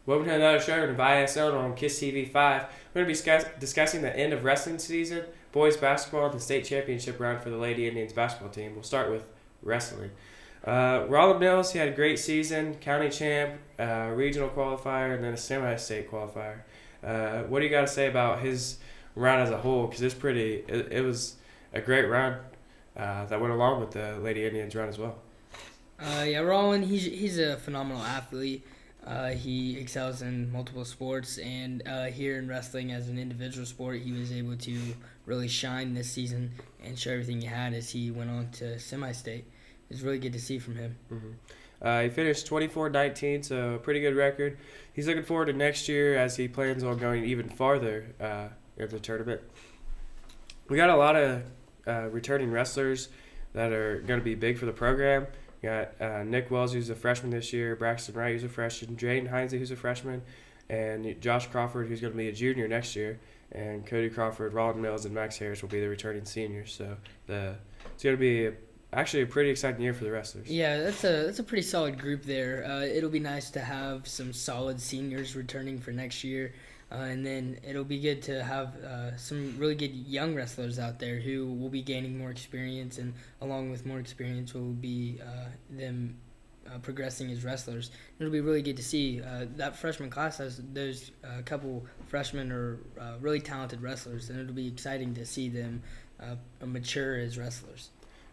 Welcome to another show of ISN on K.I.S.S TV 5. We're going to be discussing the end of wrestling season, boys basketball, and the state championship round for the Lady Indians basketball team. We'll start with wrestling. Roland Mills, he had a great season, county champ, regional qualifier, and then a semi-state qualifier. What do you got to say about his round as a whole? Because it was a great round that went along with the Lady Indians round as well. Roland, he's a phenomenal athlete. He excels in multiple sports, and here in wrestling as an individual sport, he was able to really shine this season and show everything he had as he went on to semi-state. It was really good to see from him. He finished 24-19, so a pretty good record. He's looking forward to next year as he plans on going even farther in the tournament. We got a lot of returning wrestlers that are going to be big for the program. We got Nick Wells, who's a freshman this year, Braxton Wright, who's a freshman, Jaden Heinze, who's a freshman, and Josh Crawford, who's going to be a junior next year, and Cody Crawford, Roland Mills, and Max Harris will be the returning seniors. So it's going to be actually a pretty exciting year for the wrestlers. Yeah, that's a pretty solid group there. It'll be nice to have some solid seniors returning for next year. And then it'll be good to have some really good young wrestlers out there who will be gaining more experience, and along with more experience will be them progressing as wrestlers. It'll be really good to see. That freshman class has those couple freshmen are really talented wrestlers, and it'll be exciting to see them mature as wrestlers.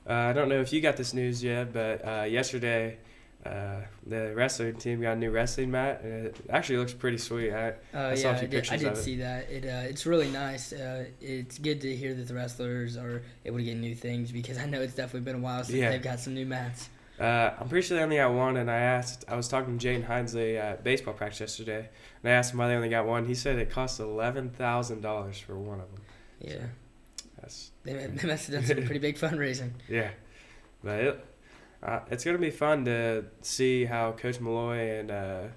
I don't know if you got this news yet, but yesterday the wrestling team got a new wrestling mat, and it actually looks pretty sweet. I saw a few pictures of it. I did see that. It's really nice. It's good to hear that the wrestlers are able to get new things, because I know it's definitely been a while since they've got some new mats. I'm pretty sure they only got one, and I was talking to Jaden Heinze at baseball practice yesterday, and I asked him why they only got one. He said it cost $11,000 for one of them. Yeah. So they must have done some pretty big fundraising. Yeah. But it's going to be fun to see how Coach Malloy and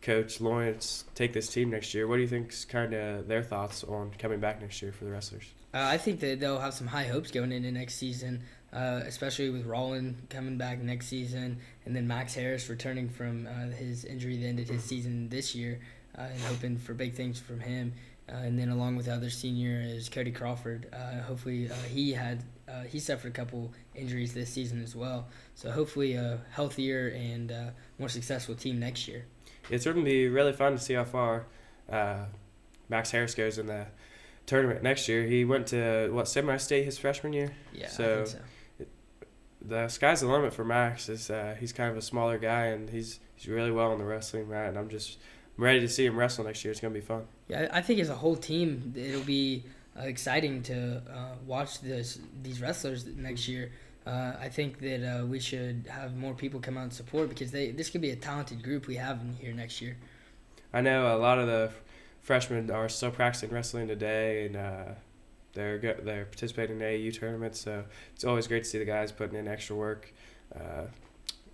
Coach Lawrence take this team next year. What do you think's kind of their thoughts on coming back next year for the wrestlers? I think that they'll have some high hopes going into next season, especially with Roland coming back next season, and then Max Harris returning from his injury that ended his season this year, and hoping for big things from him. And then along with the other senior is Cody Crawford. Hopefully he suffered a couple injuries this season as well. So hopefully a healthier and more successful team next year. It's going to be really fun to see how far Max Harris goes in the tournament next year. He went to, semi-state his freshman year? Yeah, I think so. The sky's the limit for Max. He's kind of a smaller guy, and he's really well on the wrestling mat, and I'm ready to see him wrestle next year. It's going to be fun. Yeah, I think as a whole team, it'll be exciting to watch these wrestlers next year. I think that we should have more people come out and support, because this could be a talented group we have in here next year. I know a lot of the freshmen are still practicing wrestling today, and they're participating in AAU tournaments. So it's always great to see the guys putting in extra work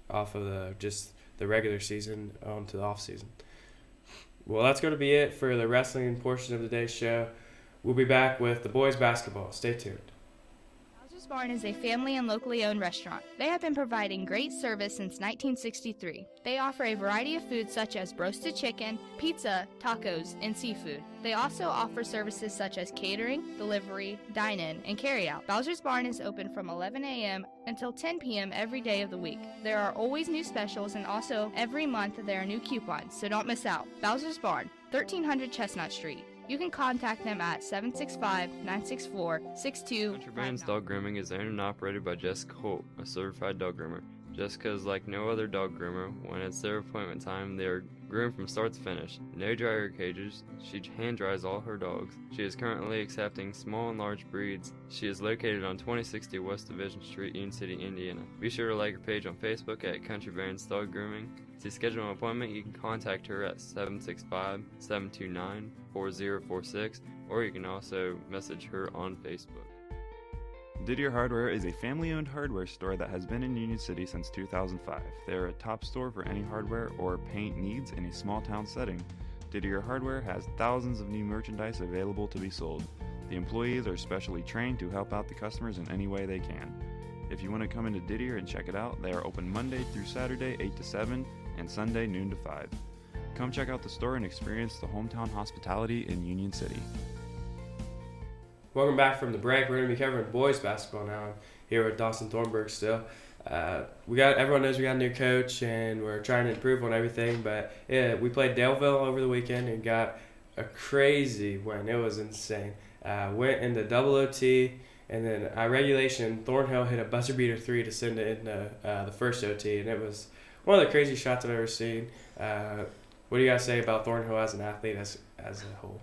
off of the regular season onto the off season. Well, that's going to be it for the wrestling portion of today's show. We'll be back with the boys basketball. Stay tuned. Bowser's Barn is a family and locally owned restaurant. They have been providing great service since 1963. They offer a variety of foods such as roasted chicken, pizza, tacos, and seafood. They also offer services such as catering, delivery, dine-in, and carry-out. Bowser's Barn is open from 11 a.m. until 10 p.m. every day of the week. There are always new specials, and also every month there are new coupons, so don't miss out. Bowser's Barn, 1300 Chestnut Street. You can contact them at 765-964-6259. Country Brands Dog Grooming is owned and operated by Jessica Holt, a certified dog groomer. Jessica is like no other dog groomer. When it's their appointment time, they are groomed from start to finish. No dryer cages. She hand dries all her dogs. She is currently accepting small and large breeds. She is located on 2060 West Division Street, Union City, Indiana. Be sure to like her page on Facebook at Country Brands Dog Grooming. To schedule an appointment, you can contact her at 765-729-4046, or you can also message her on Facebook. Didier Hardware is a family-owned hardware store that has been in Union City since 2005. They are a top store for any hardware or paint needs in a small-town setting. Didier Hardware has thousands of new merchandise available to be sold. The employees are specially trained to help out the customers in any way they can. If you want to come into Didier and check it out, they are open Monday through Saturday 8 to 7 and Sunday noon to 5. Come check out the store and experience the hometown hospitality in Union City. Welcome back from the break. We're going to be covering boys basketball now. I'm here with Dawson Thornburg still. Everyone knows we got a new coach and we're trying to improve on everything. But yeah, we played Daleville over the weekend and got a crazy win. It was insane. Went into double OT, and then regulation. Thornhill hit a buzzer beater 3 to send it into the first OT, and it was one of the crazy shots I've ever seen. What do you guys say about Thornhill as an athlete as a whole?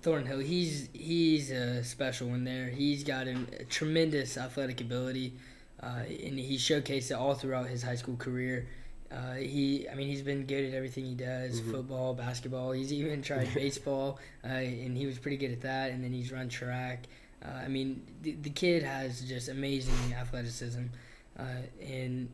Thornhill, he's a special one there. He's got a tremendous athletic ability, and he showcased it all throughout his high school career. He's been good at everything he does, football, basketball. He's even tried baseball, and he was pretty good at that, and then he's run track. The kid has just amazing athleticism, and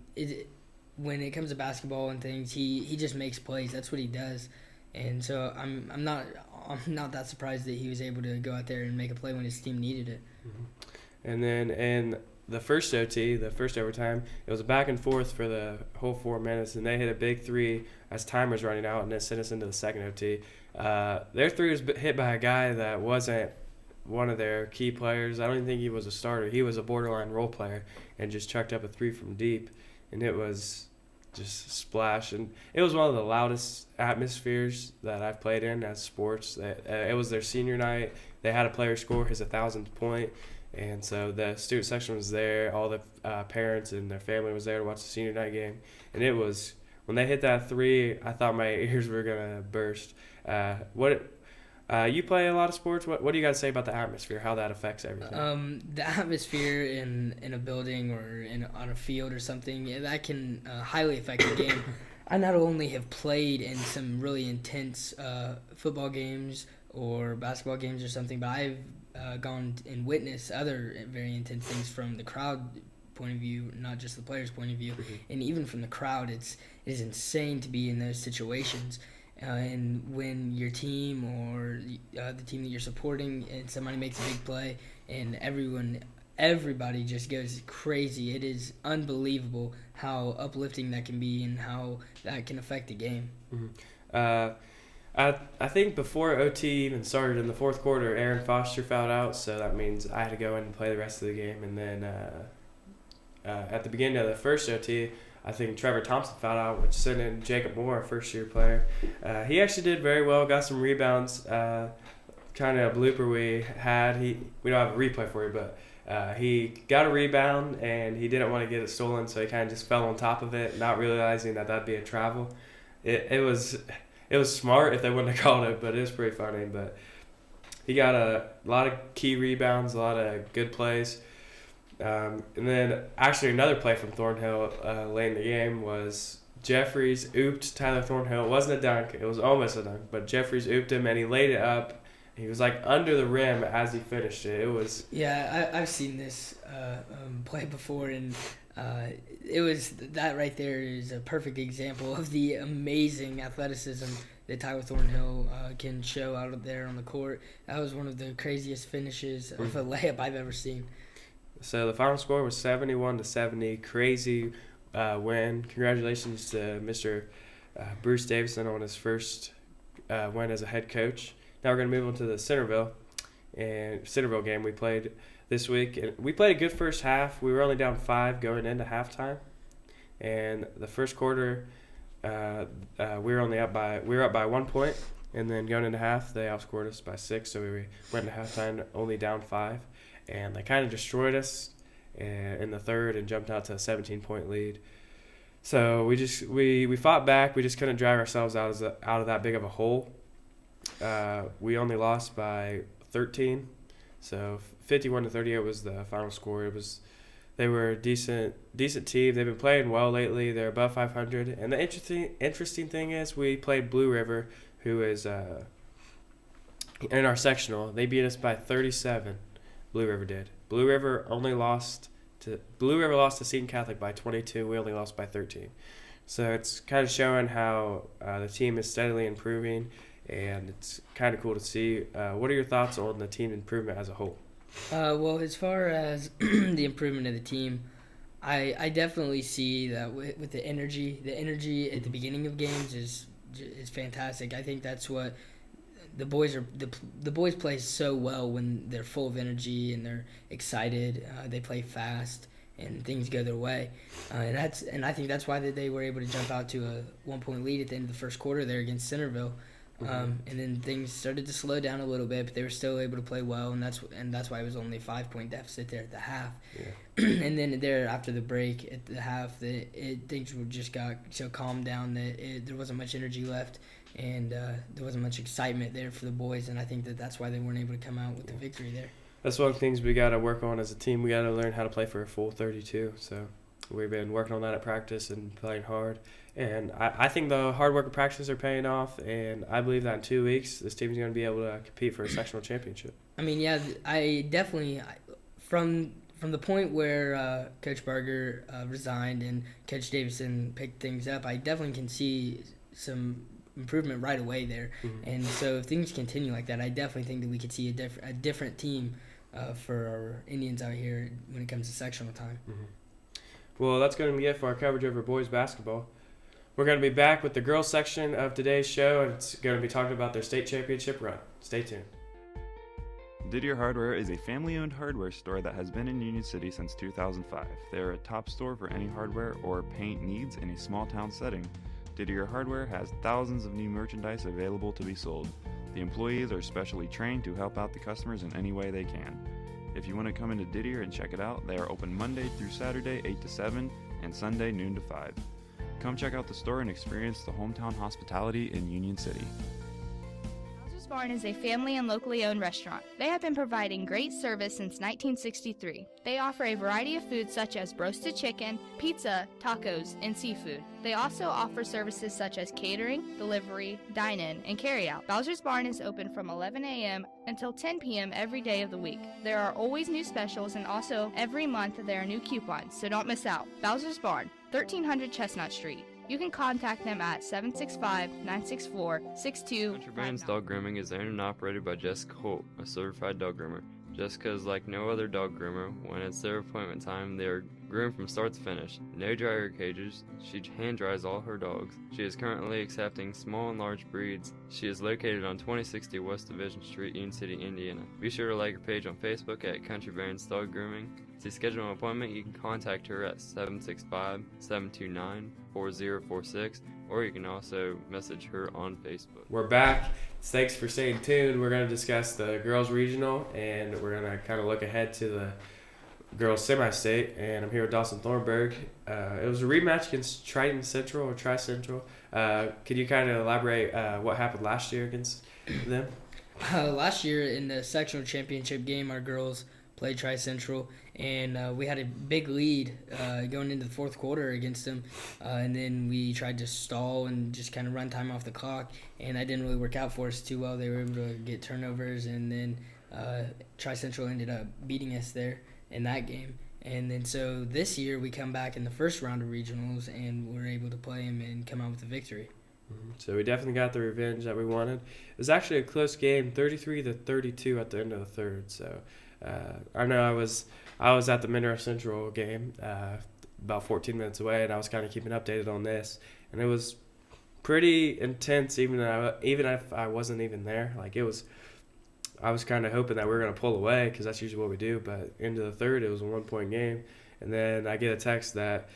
when it comes to basketball and things, he just makes plays. That's what he does. And so I'm not that surprised that he was able to go out there and make a play when his team needed it. And then in the first OT, the first overtime, it was a back and forth for the whole 4 minutes, and they hit a big 3 as time was running out, and it sent us into the second OT. Their 3 was hit by a guy that wasn't one of their key players. I don't even think he was a starter. He was a borderline role player and just chucked up a 3 from deep, and it was just splash. And it was one of the loudest atmospheres that I've played in as sports. It was their senior night. They had a player score his 1,000th point, and so the student section was there. All the parents and their family was there to watch the senior night game, and it was when they hit that 3, I thought my ears were gonna burst. You play a lot of sports. What do you guys say about the atmosphere? How that affects everything? The atmosphere in a building or on a field or something, that can highly affect the game. I not only have played in some really intense football games or basketball games or something, but I've gone and witnessed other very intense things from the crowd point of view, not just the player's point of view. And even from the crowd, it is insane to be in those situations. And when your team or the team that you're supporting and somebody makes a big play and everybody just goes crazy, it is unbelievable how uplifting that can be and how that can affect the game. I think before OT even started in the fourth quarter, Aaron Foster fouled out, so that means I had to go in and play the rest of the game. And then at the beginning of the first OT, I think Trevor Thompson fouled out, which sent in Jacob Moore, a first-year player. He actually did very well, got some rebounds. Kind of a blooper we had. We don't have a replay for you, but he got a rebound, and he didn't want to get it stolen, so he kind of just fell on top of it, not realizing that that'd be a travel. It was smart if they wouldn't have called it, but it was pretty funny. But he got a lot of key rebounds, a lot of good plays. And then actually another play from Thornhill late in the game was Jeffries ooped Tyler Thornhill. It wasn't a dunk. It was almost a dunk. But Jeffries ooped him, and he laid it up. He was like under the rim as he finished it. It was... Yeah, I've seen this play before, and it was that right there is a perfect example of the amazing athleticism that Tyler Thornhill can show out there on the court. That was one of the craziest finishes of a layup I've ever seen. So the final score was 71-70. Crazy win. Congratulations to Mr. Bruce Davison on his first win as a head coach. Now we're going to move on to the Centerville game we played this week. And we played a good first half. We were only down 5 going into halftime. And the first quarter, we were up by 1 point. And then going into half, they outscored us by 6. So we went into halftime only down 5. And they kind of destroyed us in the third and jumped out to a 17-point lead. So we fought back. We just couldn't drive ourselves out of that big of a hole. We only lost by 13. So 51-38 was the final score. They were a decent team. They've been playing well lately. They're above 500. And the interesting thing is we played Blue River, who is in our sectional. They beat us by 37. Blue River did. Blue River lost to Seton Catholic by 22. We only lost by 13. So it's kind of showing how the team is steadily improving, and it's kind of cool to see. What are your thoughts on the team improvement as a whole? Well, as far as the improvement of the team, I definitely see that with the energy at the beginning of games is is fantastic. I think that's what the boys are. The boys play so well when they're full of energy and they're excited. They play fast and things go their way, and I think that's why they were able to jump out to a 1-point lead at the end of the first quarter there against Centerville. And then things started to slow down a little bit, but they were still able to play well, and that's why it was only a 5-point deficit there at the half. Yeah. And then there after the break at the half, things were just got so calmed down that there wasn't much energy left, and there wasn't much excitement there for the boys, and I think that's why they weren't able to come out with the victory there. That's one of the things we got to work on as a team. We got to learn how to play for a full 32. So we've been working on that at practice and playing hard. And I think the hard work of practice are paying off, and I believe that in 2 weeks this team is going to be able to compete for a sectional championship. I mean, yeah, I definitely from the point where Coach Barger resigned and Coach Davison picked things up, I definitely can see some improvement right away there. Mm-hmm. And so if things continue like that, I definitely think that we could see a different team for our Indians out here when it comes to sectional time. Mm-hmm. Well, that's going to be it for our coverage over boys basketball. We're going to be back with the girls section of today's show, and it's going to be talking about their state championship run. Stay tuned. Didier Hardware is a family-owned hardware store that has been in Union City since 2005. They are a top store for any hardware or paint needs in a small-town setting. Didier Hardware has thousands of new merchandise available to be sold. The employees are specially trained to help out the customers in any way they can. If you want to come into Didier and check it out, they are open Monday through Saturday 8 to 7 and Sunday noon to 5. Come check out the store and experience the hometown hospitality in Union City. K.I.S.S Barn is a family and locally owned restaurant. They have been providing great service since 1963. They offer a variety of foods such as roasted chicken, pizza, tacos, and seafood. They also offer services such as catering, delivery, dine-in, and carry-out. Bowser's Barn is open from 11 a.m. until 10 p.m. every day of the week. There are always new specials, and also every month there are new coupons, so don't miss out. Bowser's Barn, 1300 Chestnut Street. You can contact them at 765-964-6259. Country Brands Dog Grooming is owned and operated by Jessica Holt, a certified dog groomer. Jessica is like no other dog groomer. When it's their appointment time, they are groomed from start to finish. No dryer cages. She hand dries all her dogs. She is currently accepting small and large breeds. She is located on 2060 West Division Street, Union City, Indiana. Be sure to like her page on Facebook at Country Brands Dog Grooming. To schedule an appointment, you can contact her at 765-729-4046, or you can also message her on Facebook. We're back. Thanks for staying tuned. We're going to discuss the girls regional, and we're going to kind of look ahead to the girls semi-state. And I'm here with Dawson Thornburg. It was a rematch against Triton Central or Tri-Central. Could you kind of elaborate what happened last year against them? Last year in the sectional championship game, our girls played Tri-Central, and we had a big lead going into the fourth quarter against them, and then we tried to stall and just kind of run time off the clock, and that didn't really work out for us too well. They were able to get turnovers, and then Tri-Central ended up beating us there in that game. And then so this year we come back in the first round of regionals, and we're able to play them and come out with a victory. So we definitely got the revenge that we wanted. It was actually a close game, 33-32 at the end of the third. So I know I was at the Monroe Central game about 14 minutes away, and I was kind of keeping updated on this. And it was pretty intense, even if I wasn't even there. Like I was kind of hoping that we were going to pull away because that's usually what we do. But into the third, it was a 1-point game, and then I get a text that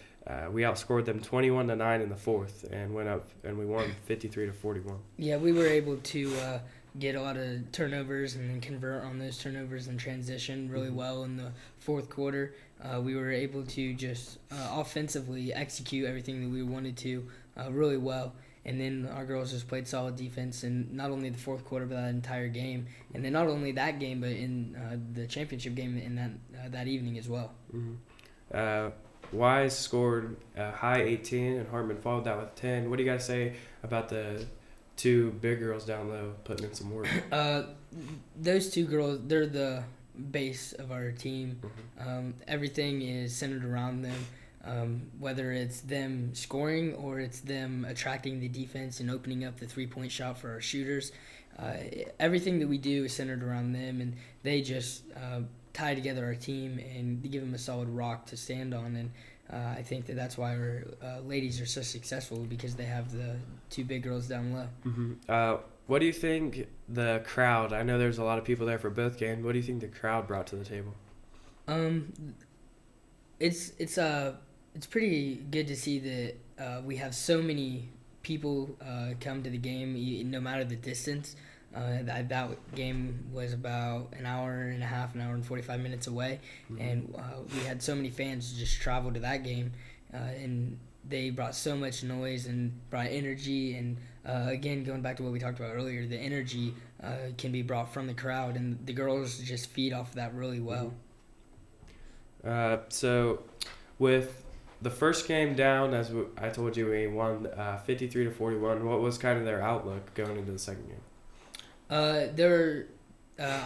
we outscored them 21-9 in the fourth, and went up and we won 53-41. Yeah, we were able to get a lot of turnovers and then convert on those turnovers and transition really well in the fourth quarter. We were able to just offensively execute everything that we wanted to really well. And then our girls just played solid defense in not only the fourth quarter, but that entire game. And then not only that game, but in the championship game in that evening as well. Mm-hmm. Wise scored a high 18, and Hartman followed that with 10. What do you got to say about the two big girls down low putting in some work? Those two girls, they're the base of our team. Mm-hmm. Everything is centered around them. Whether it's them scoring or it's them attracting the defense and opening up the three-point shot for our shooters, everything that we do is centered around them, and they just tie together our team and give them a solid rock to stand on. And I think that's why our ladies are so successful, because they have the two big girls down low. What do you think the crowd? I know there's a lot of people there for both games. What do you think the crowd brought to the table? It's pretty good to see that we have so many people come to the game, no matter the distance. That game was about an hour and a half, an hour and 45 minutes away, and we had so many fans just travel to that game, and they brought so much noise and brought energy. And again, going back to what we talked about earlier, the energy can be brought from the crowd, and the girls just feed off of that really well. So with the first game down, as I told you, we won 53-41. What was kind of their outlook going into the second game? I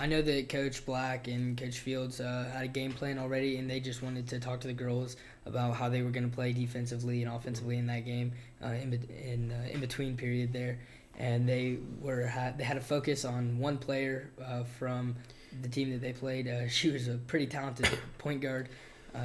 know that Coach Black and Coach Fields had a game plan already, and they just wanted to talk to the girls about how they were going to play defensively and offensively in that game, in between period there. And they had a focus on one player from the team that they played. She was a pretty talented point guard. She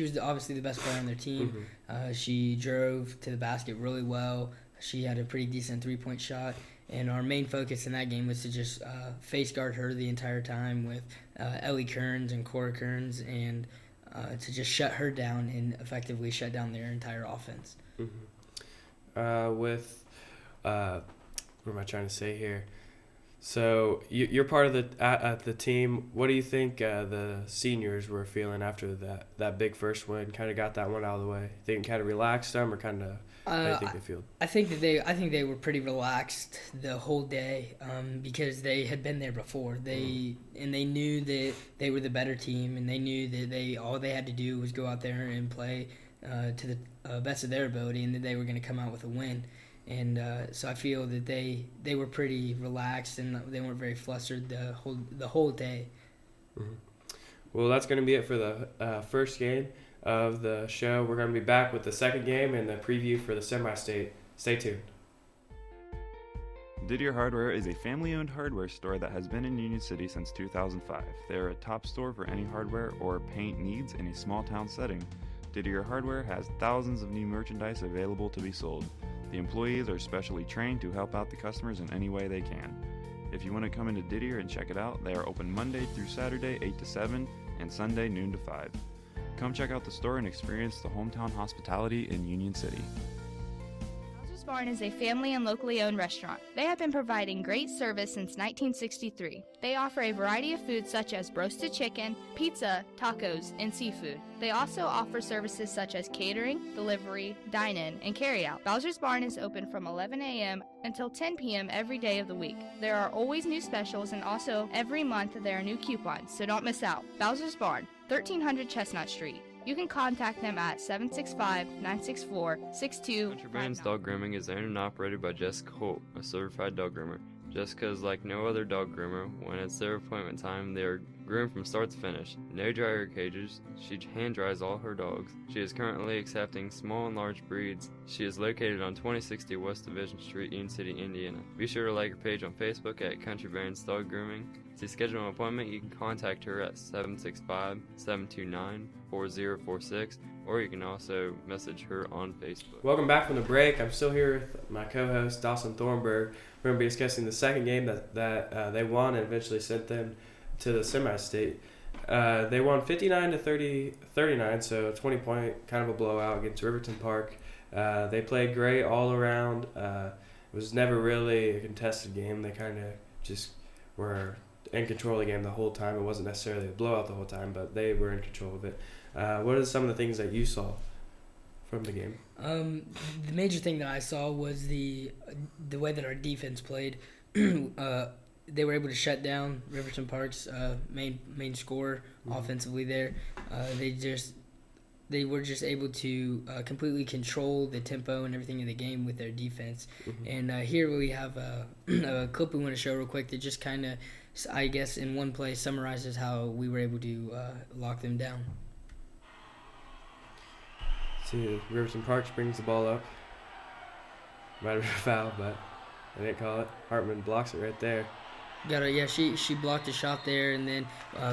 was obviously the best player on their team. She drove to the basket really well. She had a pretty decent three-point shot, and our main focus in that game was to just face guard her the entire time with Ellie Kearns and Cora Kearns, and to just shut her down and effectively shut down their entire offense. What am I trying to say here? So you're part of the team. What do you think the seniors were feeling after that big first win? Kind of got that one out of the way. Think it kind of relaxed them, or kind of how do you think they feel? I think they were pretty relaxed the whole day, because they had been there before. They knew that they were the better team, and they knew that all they had to do was go out there and play to the best of their ability, and that they were going to come out with a win. And so I feel that they were pretty relaxed, and they weren't very flustered the whole day. Well, that's going to be it for the first game of the show. We're going to be back with the second game and the preview for the semi-state. Stay tuned. Didier Hardware is a family-owned hardware store that has been in Union City since 2005. They are a top store for any hardware or paint needs in a small-town setting. Didier Hardware has thousands of new merchandise available to be sold. The employees are specially trained to help out the customers in any way they can. If you want to come into Didier and check it out, they are open Monday through Saturday 8 to 7 and Sunday noon to 5. Come check out the store and experience the hometown hospitality in Union City. Bowser's Barn is a family and locally owned restaurant. They have been providing great service since 1963. They offer a variety of foods such as roasted chicken, pizza, tacos, and seafood. They also offer services such as catering, delivery, dine-in, and carry-out. Bowser's Barn is open from 11 a.m. until 10 p.m. every day of the week. There are always new specials, and also every month there are new coupons, so don't miss out. Bowser's Barn, 1300 Chestnut Street. You can contact them at 765-964-6259. Country Brands Dog Grooming is owned and operated by Jessica Holt, a certified dog groomer. Jessica is like no other dog groomer. When it's their appointment time, they are groomed from start to finish. No dryer cages. She hand dries all her dogs. She is currently accepting small and large breeds. She is located on 2060 West Division Street, Union City, Indiana. Be sure to like her page on Facebook at Country Brands Dog Grooming. To schedule an appointment, you can contact her at 765-729-4046, or you can also message her on Facebook. Welcome back from the break. I'm still here with my co-host, Dawson Thornburg. We're going to be discussing the second game that they won and eventually sent them to the semi-state. They won 59-39, so 20-point, kind of a blowout against Riverton Park. They played great all around. It was never really a contested game. They kind of just were in control of the game the whole time. It wasn't necessarily a blowout the whole time, but they were in control of it. What are some of the things that you saw from the game? The major thing that I saw was the way that our defense played. They were able to shut down Riverton Park's main scorer offensively there. They were just able to completely control the tempo and everything in the game with their defense. And here we have a clip we want to show real quick that just kind of, I guess, in one play summarizes how we were able to lock them down. See, Riverton Parks brings the ball up. Might have been a foul, but they didn't call it. Hartman blocks it right there. She blocked a shot there, and then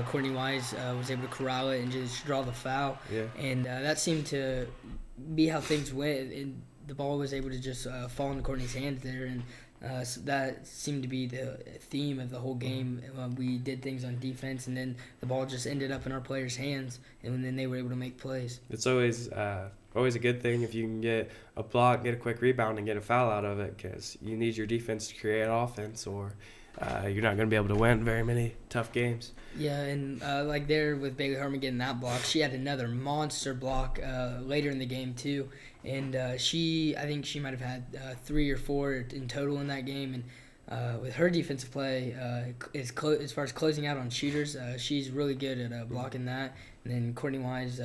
Courtney Wise was able to corral it and just draw the foul. Yeah. And that seemed to be how things went. And the ball was able to just fall into Courtney's hands there, and so that seemed to be the theme of the whole game. We did things on defense, and then the ball just ended up in our players' hands, and then they were able to make plays. It's always a good thing if you can get a block, get a quick rebound, and get a foul out of it, because you need your defense to create offense, or you're not going to be able to win very many tough games. Yeah, and like there with Bailey Harmon getting that block, she had another monster block later in the game too, and I think she might have had 3 or 4 in total in that game. And with her defensive play, as far as closing out on shooters, she's really good at blocking that. And then Courtney Wise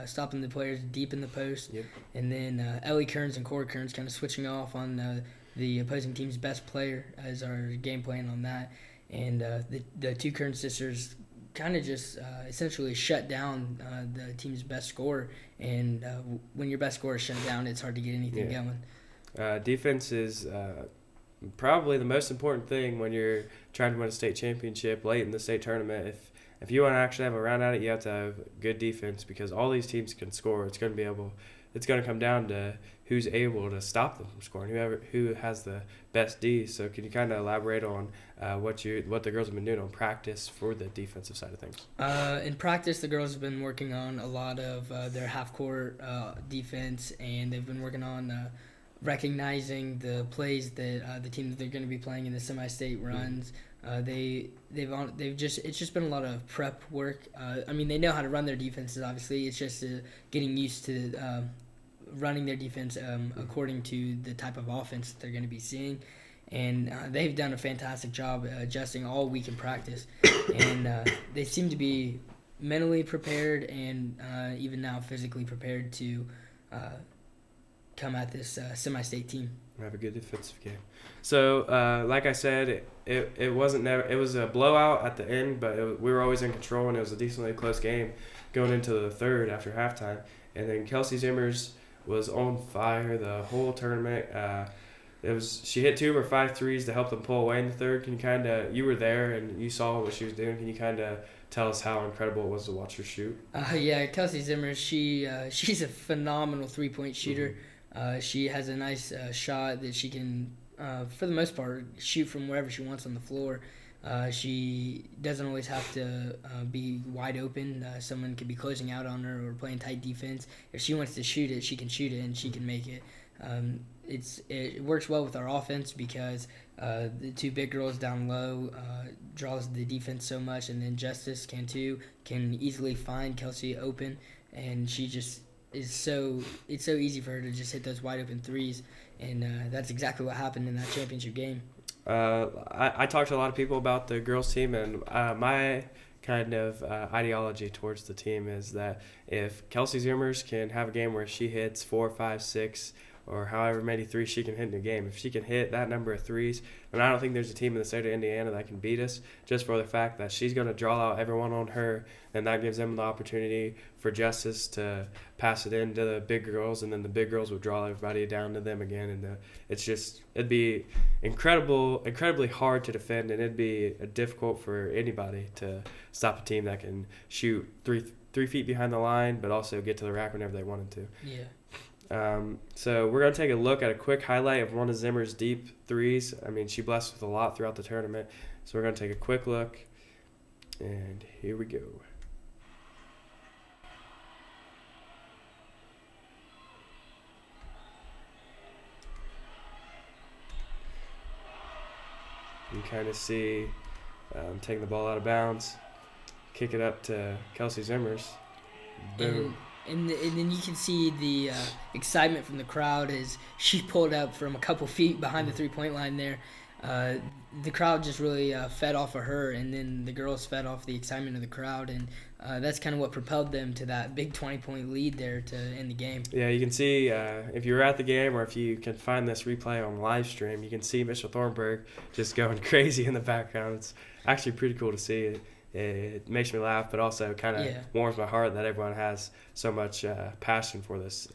stopping the players deep in the post, Yep. and then Ellie Kearns and Cora Kearns kind of switching off on the opposing team's best player as our game plan on that. And the two Kearns sisters kind of just essentially shut down the team's best scorer. And when your best scorer is shut down, it's hard to get anything going. Defense is probably the most important thing when you're trying to win a state championship late in the state tournament. If you want to actually have a round at it, you have to have good defense, because all these teams can score. It's going to come down to who's able to stop them from scoring, who has the best D. So can you kind of elaborate on what the girls have been doing on practice for the defensive side of things? In practice, the girls have been working on a lot of their half-court defense, and they've been working on recognizing the plays that the team that they're going to be playing in the semi-state runs. It's just been a lot of prep work. They know how to run their defenses. Obviously, it's just getting used to running their defense according to the type of offense that they're going to be seeing. And they've done a fantastic job adjusting all week in practice. And they seem to be mentally prepared and even now physically prepared to come at this semi-state team. Have a good defensive game. So, like I said, it was a blowout at the end, but we were always in control, and it was a decently close game going into the third after halftime. And then Kelsey Zimmers was on fire the whole tournament. She hit 2 of her 5 threes to help them pull away in the third. You were there and you saw what she was doing. Can you kind of tell us how incredible it was to watch her shoot? Kelsey Zimmers, she's a phenomenal 3-point shooter. She has a nice shot that she can, for the most part, shoot from wherever she wants on the floor. She doesn't always have to be wide open. Someone could be closing out on her or playing tight defense. If she wants to shoot it, she can shoot it and she can make it. It works well with our offense because the 2 big girls down low draws the defense so much, and then Justice can easily find Kelsey open, and she just it's so easy for her to just hit those wide open threes, and that's exactly what happened in that championship game. I talked to a lot of people about the girls team, and my kind of ideology towards the team is that if Kelsey Zimmers can have a game where she hits 4, 5, 6, or however many threes she can hit in a game, if she can hit that number of threes, then I don't think there's a team in the state of Indiana that can beat us, just for the fact that she's going to draw out everyone on her, and that gives them the opportunity for Justice to pass it in to the big girls, and then the big girls would draw everybody down to them again. And it'd be incredibly hard to defend, and it'd be difficult for anybody to stop a team that can shoot 3 feet behind the line, but also get to the rack whenever they wanted to. Yeah. So we're going to take a look at a quick highlight of one of Zimmer's deep threes. She blessed with a lot throughout the tournament. So we're going to take a quick look, and here we go. You kind of see taking the ball out of bounds, kick it up to Kelsey Zimmers. Boom. And then you can see the excitement from the crowd as she pulled up from a couple feet behind the 3-point line there. The crowd just really fed off of her, and then the girls fed off the excitement of the crowd, and that's kind of what propelled them to that big 20-point lead there to end the game. Yeah, you can see if you're at the game, or if you can find this replay on live stream, you can see Mr. Thornburg just going crazy in the background. It's actually pretty cool to see it. It makes me laugh, but also kind of warms my heart that everyone has so much passion for this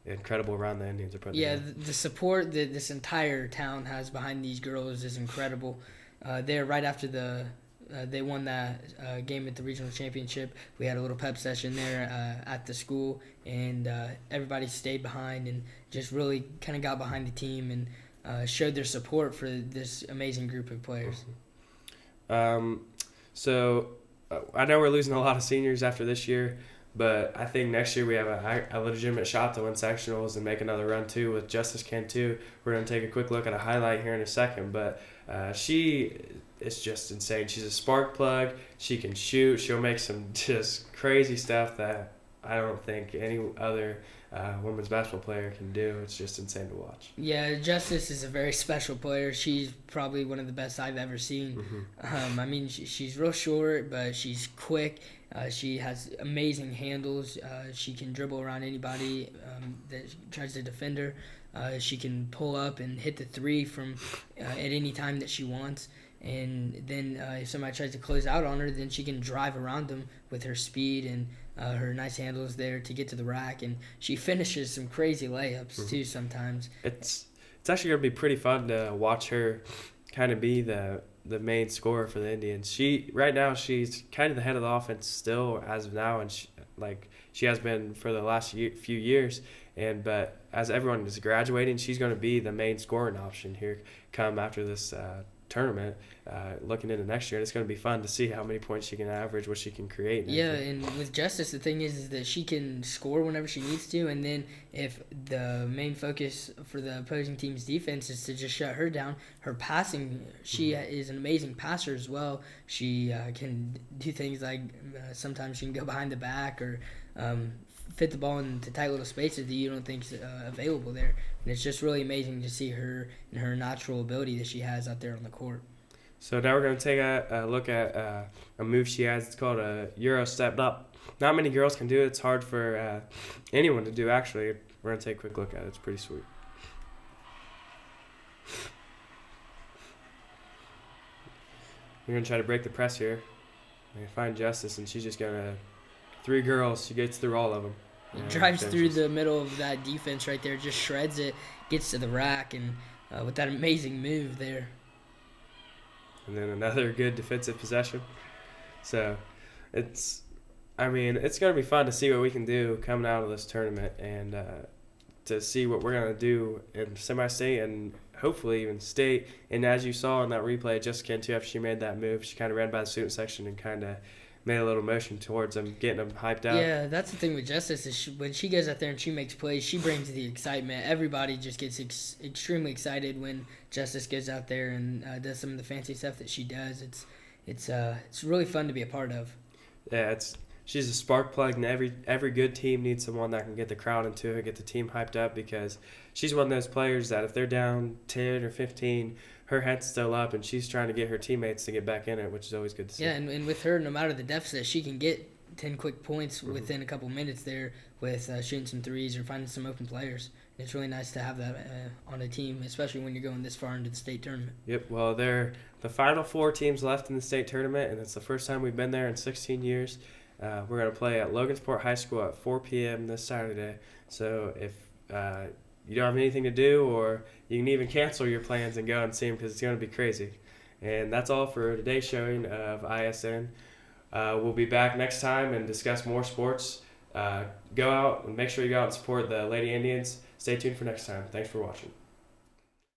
incredible run the Indians are putting Yeah, together. the support that this entire town has behind these girls is incredible. There, right after they won that game at the regional championship, we had a little pep session there at the school, and everybody stayed behind and just really kind of got behind the team and showed their support for this amazing group of players. So I know we're losing a lot of seniors after this year, but I think next year we have a legitimate shot to win sectionals and make another run too with Justice Cantu. We're going to take a quick look at a highlight here in a second, but she is just insane. She's a spark plug. She can shoot. She'll make some just crazy stuff that I don't think any other women's basketball player can do. It's just insane to watch. Yeah, Justice is a very special player. She's probably one of the best I've ever seen. I mean, she's real short, but she's quick. She has amazing handles. She can dribble around anybody that tries to defend her. She can pull up and hit the three from at any time that she wants. And then if somebody tries to close out on her, then she can drive around them with her speed and her nice handles there to get to the rack. And she finishes some crazy layups too sometimes. It's actually going to be pretty fun to watch her kind of be the main scorer for the Indians. Right now she's kind of the head of the offense still as of now, and she has been for the last few years. But as everyone is graduating, she's going to be the main scoring option here come after this tournament, looking into next year. And it's going to be fun to see how many points she can average, what she can create. Yeah, and with Justice, the thing is that she can score whenever she needs to, and then if the main focus for the opposing team's defense is to just shut her down, her passing, she is an amazing passer as well. She can do things like sometimes she can go behind the back or fit the ball into tight little spaces that you don't think is available there. And it's just really amazing to see her and her natural ability that she has out there on the court. So now we're going to take a look at a move she has. It's called a Euro Stepped Up. Not many girls can do it. It's hard for anyone to do, actually. We're going to take a quick look at it. It's pretty sweet. We're going to try to break the press here. We're going to find Justice, and she's just going to... 3 girls. She gets through all of them. Drives through the middle of that defense right there, just shreds it, gets to the rack, and with that amazing move there. And then another good defensive possession. So it's going to be fun to see what we can do coming out of this tournament and to see what we're going to do in semi-state and hopefully even state. And as you saw in that replay, Jessica Cantu, after she made that move, she kind of ran by the student section and kind of made a little motion towards them, getting them hyped out. Yeah, that's the thing with Justice is when she goes out there and she makes plays, she brings the excitement. Everybody just gets extremely excited when Justice goes out there and does some of the fancy stuff that she does. It's really fun to be a part of. Yeah, she's a spark plug, and every good team needs someone that can get the crowd into it, get the team hyped up, because she's one of those players that if they're down 10 or 15, her head's still up, and she's trying to get her teammates to get back in it, which is always good to see. Yeah, and with her, no matter the deficit, she can get 10 quick points within a couple minutes there with shooting some threes or finding some open players. And it's really nice to have that on a team, especially when you're going this far into the state tournament. Yep, well, they're the final 4 teams left in the state tournament, and it's the first time we've been there in 16 years. We're going to play at Logansport High School at 4 p.m. this Saturday. So if you don't have anything to do, or you can even cancel your plans and go and see them, because it's going to be crazy. And that's all for today's showing of ISN. We'll be back next time and discuss more sports. Go out and make sure you go out and support the Lady Indians. Stay tuned for next time. Thanks for watching.